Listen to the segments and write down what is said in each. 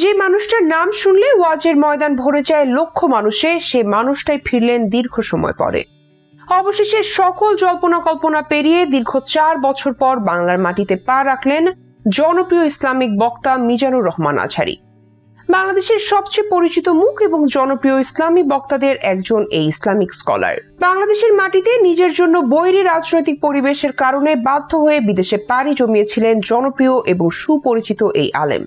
যে মানুষটার নাম শুনলে ওয়াজের ময়দান ভরে যায় লক্ষ মানুষে, সে মানুষটাই ফিরলেন দীর্ঘ সময় পরে। অবশেষে সকল জল্পনা কল্পনা পেরিয়ে দীর্ঘ 4 বছর পর বাংলার মাটিতে পা রাখলেন জনপ্রিয় ইসলামিক বক্তা মিজানুর রহমান আজহারী। বাংলাদেশের সবচেয়ে পরিচিত মুখ এবং জনপ্রিয় ইসলামী বক্তাদের একজন এই ইসলামিক স্কলার বাংলাদেশের মাটিতে নিজের জন্য বৈরী রাজনৈতিক পরিবেশের কারণে বাধ্য হয়ে বিদেশে পাড়ি জমিয়েছিলেন জনপ্রিয় এবং সুপরিচিত এই আলেম।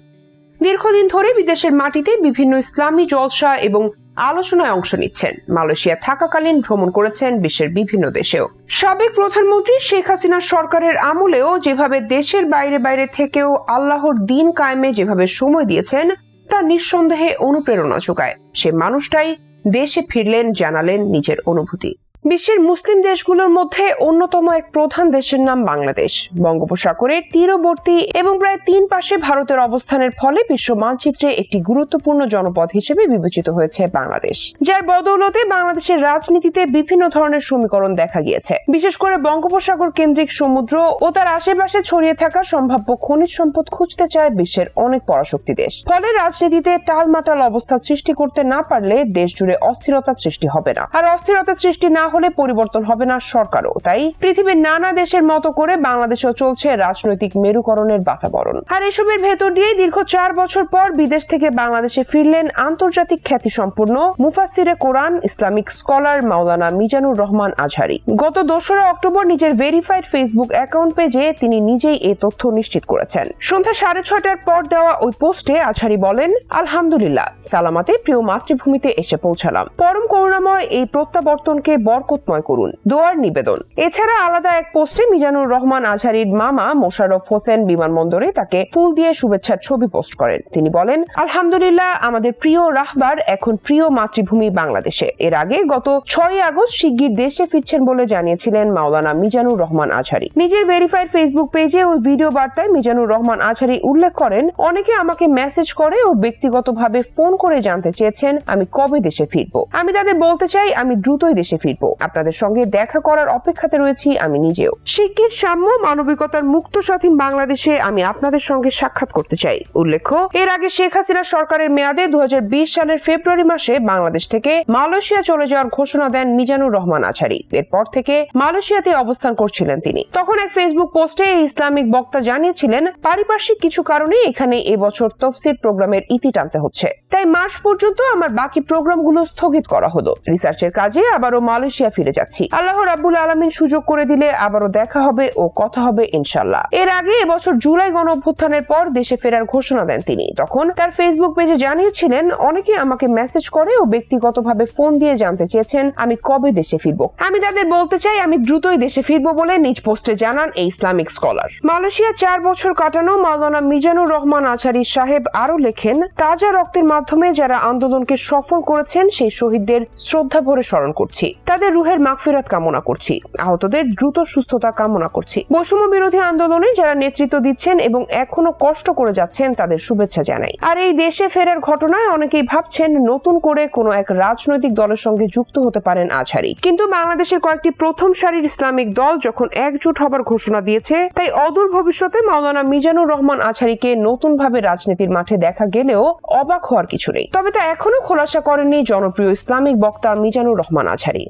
দীর্ঘদিন ধরে বিদেশের মাটিতে বিভিন্ন ইসলামী জলসা এবং আলোচনায় অংশ নিচ্ছেন। মালয়েশিয়া থাকাকালীন ভ্রমণ করেছেন বিশ্বের বিভিন্ন দেশেও। সাবেক প্রধানমন্ত্রী শেখ হাসিনার সরকারের আমলেও যেভাবে দেশের বাইরে বাইরে থেকেও আল্লাহর দিন কায়েমে যেভাবে সময় দিয়েছেন তা নিঃসন্দেহে অনুপ্রেরণা যোগায়। সে মানুষটাই দেশে ফিরলেন, জানালেন নিজের অনুভূতি। বিশ্বের মুসলিম দেশগুলোর মধ্যে অন্যতম এক প্রধান দেশের নাম বাংলাদেশ। বঙ্গোপসাগরের তীরবর্তী এবং প্রায় 3 পাশে ভারতের অবস্থানের ফলে বিশ্ব মানচিত্রে একটি গুরুত্বপূর্ণ জনপদ হিসেবে বিবেচিত হয়েছে বাংলাদেশ, যার বদৌলতে বাংলাদেশের রাজনীতিতে বিভিন্ন ধরনের সমীকরণ দেখা গিয়েছে। বিশেষ করে বঙ্গোপসাগর কেন্দ্রিক সমুদ্র ও তার আশেপাশে ছড়িয়ে থাকা সম্ভাব্য খনিজ সম্পদ খুঁজতে চায় বিশ্বের অনেক পরাশক্তি দেশ। ফলে রাজনীতিতে টালমাটাল অবস্থা সৃষ্টি করতে না পারলে দেশ জুড়ে অস্থিরতা সৃষ্টি হবে না, আর অস্থিরতা সৃষ্টি না হলে পরিবর্তন হবে না সরকারও। তাই পৃথিবীর নানা দেশের মতো করে বাংলাদেশেও চলছে রাজনৈতিক মেরুকরণের বাতাবরণ। আর এসবের ভেতর দিয়ে দীর্ঘ 4 বছর পর বিদেশ থেকে বাংলাদেশে ফিরলেন আন্তর্জাতিক খ্যাতিসম্পন্ন মুফাসসিরে কোরআন, ইসলামিক স্কলার মাওলানা মিজানুর রহমান আজহারী। গত 2রা অক্টোবর নিজের ভেরিফাইড ফেসবুক অ্যাকাউন্ট পেজে তিনি নিজেই এই তথ্য নিশ্চিত করেছেন। সন্ধ্যা 6:30টার পর দেওয়া ওই পোস্টে আজহারী বলেন, আলহামদুলিল্লাহ, সালামাতে প্রিয় মাতৃভূমিতে এসে পৌঁছালাম। পরম করুণাময় এই প্রত্যাবর্তনকে বরকতময় করুন, দোয়ার নিবেদন। এছাড়া আলাদা এক পোস্টে মিজানুর রহমান আজহারীর মামা মোশাররফ হোসেন বিমানবন্দরে তাকে ফুল দিয়ে শুভেচ্ছার ছবি পোস্ট করেন। তিনি বলেন, আলহামদুলিল্লাহ, আমাদের প্রিয় রাহবার এখন প্রিয় মাতৃভূমি বাংলাদেশে। এর আগে গত 6 আগস্ট শিগগির দেশে ফিরছেন বলে জানিয়েছিলেন মাওলানা মিজানুর রহমান আজহারী। নিজের ভেরিফাইড ফেসবুক পেজে ওই ভিডিও বার্তায় মিজানুর রহমান আজহারী উল্লেখ করেন, অনেকে আমাকে মেসেজ করে ও ব্যক্তিগতভাবে ফোন করে জানতে চেয়েছেন আমি কবে দেশে ফিরবো। আমি তাদের বলতে চাই আমি দ্রুতই দেশে ফিরবো। আপনাদের সঙ্গে দেখা করার অপেক্ষাতে রয়েছি আমি নিজেও। শিগগির সাম্য, মানবিকতার মুক্ত স্বাধীন বাংলাদেশে আমি আপনাদের সঙ্গে সাক্ষাৎ করতে চাই। উল্লেখ্য, এর আগে শেখ হাসিনা সরকারের মেয়াদে 2020 সালের ফেব্রুয়ারি মাসে বাংলাদেশ থেকে মালয়েশিয়া চলে যাওয়ার ঘোষণা দেন মিজানুর রহমান আজহারী। এরপর থেকে মালয়েশিয়াতে অবস্থান করছিলেন তিনি। তখন এক ফেসবুক পোস্টে এই ইসলামিক বক্তা জানিয়েছিলেন, পারিপার্শ্বিক কিছু কারণে এখানে এবছর তফসির প্রোগ্রামের ইতি টানতে হচ্ছে, তাই মার্চ পর্যন্ত আমার বাকি প্রোগ্রামগুলো স্থগিত করা হলো। রিসার্চের কাজে আবারও মালয়েশিয়া ফিরে যাচ্ছি। আল্লাহ রাব্বুল আলামিন সুযোগ করে দিলে আবারও দেখা হবে ও কথা হবে ইনশাআল্লাহ। এর আগে এবছর জুলাই গণ অভ্যুত্থানের পর দেশে ফেরার ঘোষণা দেন তিনি। তখন তার ফেসবুক পেজে জানিয়েছিলেন, অনেকে আমাকে মেসেজ করে ও ব্যক্তিগতভাবে ফোন দিয়ে জানতে চেয়েছেন আমি কবে দেশে ফিরবো। আমি তাদের বলতে চাই আমি দ্রুতই দেশে ফিরবো বলে নিজ পোস্টে জানান এই ইসলামিক স্কলার। মালয়েশিয়া 4 বছর কাটানো মাওলানা মিজানুর রহমান আজহারী সাহেব আরো লেখেন, তাজা রক্তের মাধ্যমে যারা আন্দোলনকে সফল করেছেন সেই শহীদদের শ্রদ্ধা ভরে স্মরণ করছি, তাদের রুহের মাগফিরাত কামনা করছি, আহতদের দ্রুত সুস্থতা কামনা করছি। বৈষম্য বিরোধী আন্দোলনে যারা নেতৃত্ব দিচ্ছেন এবং এখনো কষ্ট করে যাচ্ছেন তাদের শুভেচ্ছা জানাই। আর এই দেশে ফেরার ঘটনায় অনেকেই ভাবছেন নতুন করে কোনো এক রাজনৈতিক দলের সঙ্গে যুক্ত হতে পারেন আজহারী, কিন্তু বাংলাদেশের কয়েকটি প্রথম সারির ইসলামিক দল যখন একজোট হবার ঘোষণা দিয়েছে, তাই অদূর ভবিষ্যতে মাওলানা মিজানুর রহমান আজহারীকে নতুন ভাবে রাজনীতির মাঠে দেখা গেলেও অবাক হওয়ার কিছু নেই। তবে তা এখনো খোলাসা করেননি জনপ্রিয় ইসলামিক বক্তা মিজানুর রহমান আজহারী।